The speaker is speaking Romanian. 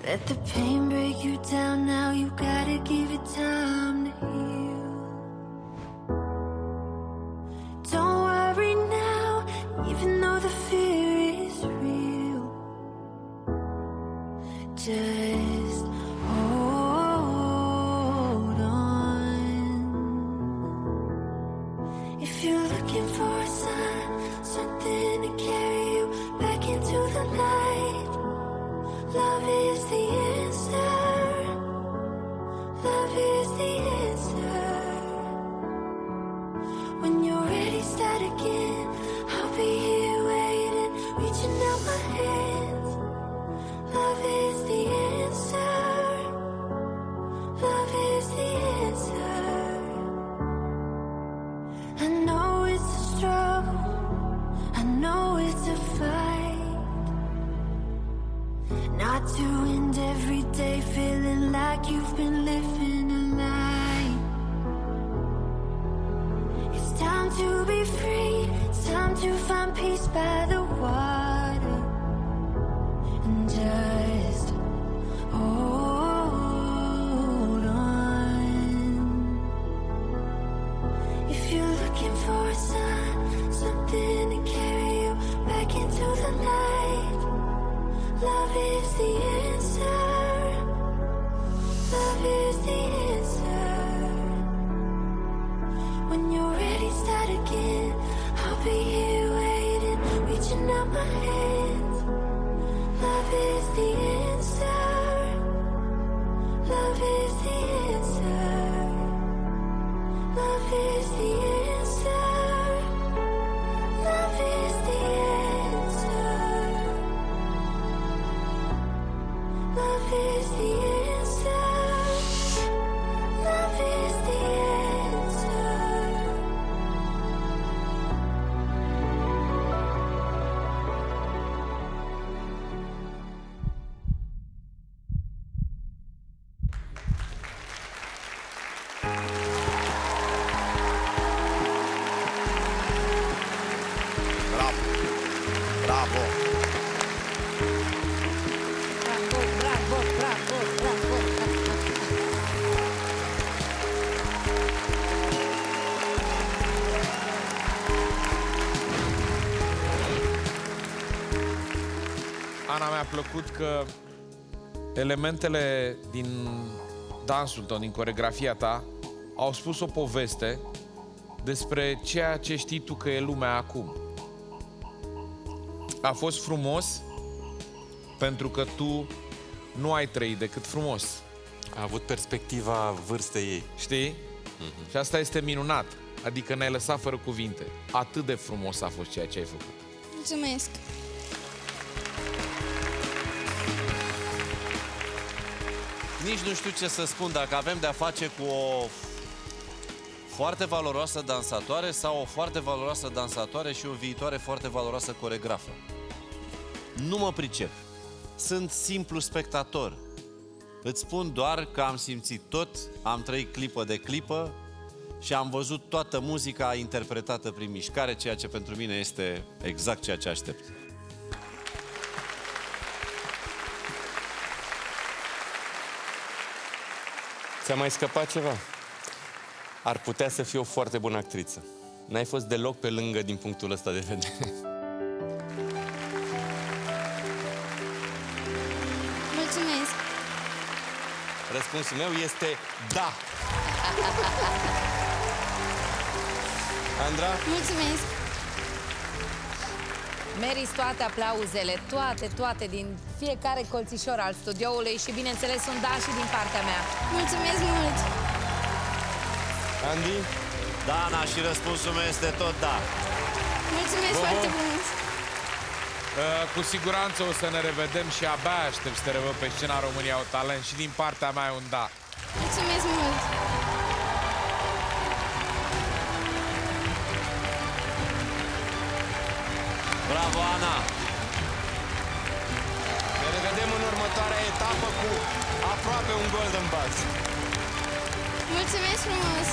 Let the pain break you down now, you gotta give it time to heal. Don't worry now, even though the fear is real. Just hold on. If you're looking for a sign, something to carry you back into the light, love is the answer. Love is the answer. When you're ready, start again. I'll be here waiting, reaching out my hands. Love is the answer. Love is the answer. I know it's a struggle, I know it's a fight, not to end every day feeling like you've been living a lie. It's time to be free, it's time to find peace by the water. And just hold on. If you're looking for a sign, something to carry you back into the light, love is the answer. Love is the answer. When you're ready, start again. I'll be here waiting, reaching out my hands. Love is the answer. Love is the answer. Love is the answer. Love is the answer. Love is the answer. Love is the answer. Bravo! Bravo! Bravo, bravo, bravo, bravo. Ana, mi-a plăcut că elementele din dansul tău, din coreografia ta, au spus o poveste despre ceea ce știi tu că e lumea acum. A fost frumos pentru că tu nu ai trăit decât frumos. A avut perspectiva vârstei ei. Știi? Și asta este minunat. Adică ne-ai lăsat fără cuvinte. Atât de frumos a fost ceea ce ai făcut. Mulțumesc! Nici nu știu ce să spun, dacă avem de-a face cu o foarte valoroasă dansatoare sau o foarte valoroasă dansatoare și o viitoare foarte valoroasă coregrafă. Nu mă pricep. Sunt simplu spectator. Îți spun doar că am simțit tot, am trăit clipă de clipă și am văzut toată muzica interpretată prin mișcare, ceea ce pentru mine este exact ceea ce aștept. Ți-a mai scăpat ceva? Ar putea să fie o foarte bună actriță. N-ai fost deloc pe lângă din punctul ăsta de vedere. Mulțumesc! Răspunsul meu este da! Andra? Mulțumesc! Meriți toate aplauzele, toate din fiecare colțișor al studioului și, bineînțeles, un da și din partea mea. Mulțumesc mult! Andi? Da, Ana, și răspunsul meu este tot da. Mulțumesc foarte frumos! Cu siguranță o să ne revedem și abia aștept să te revăd pe scena Românii Au Talent și din partea mea un da. Mulțumesc mult! Bravo, Ana! Ne revedem în următoarea etapă cu aproape un golden buzz. Mulțumesc frumos!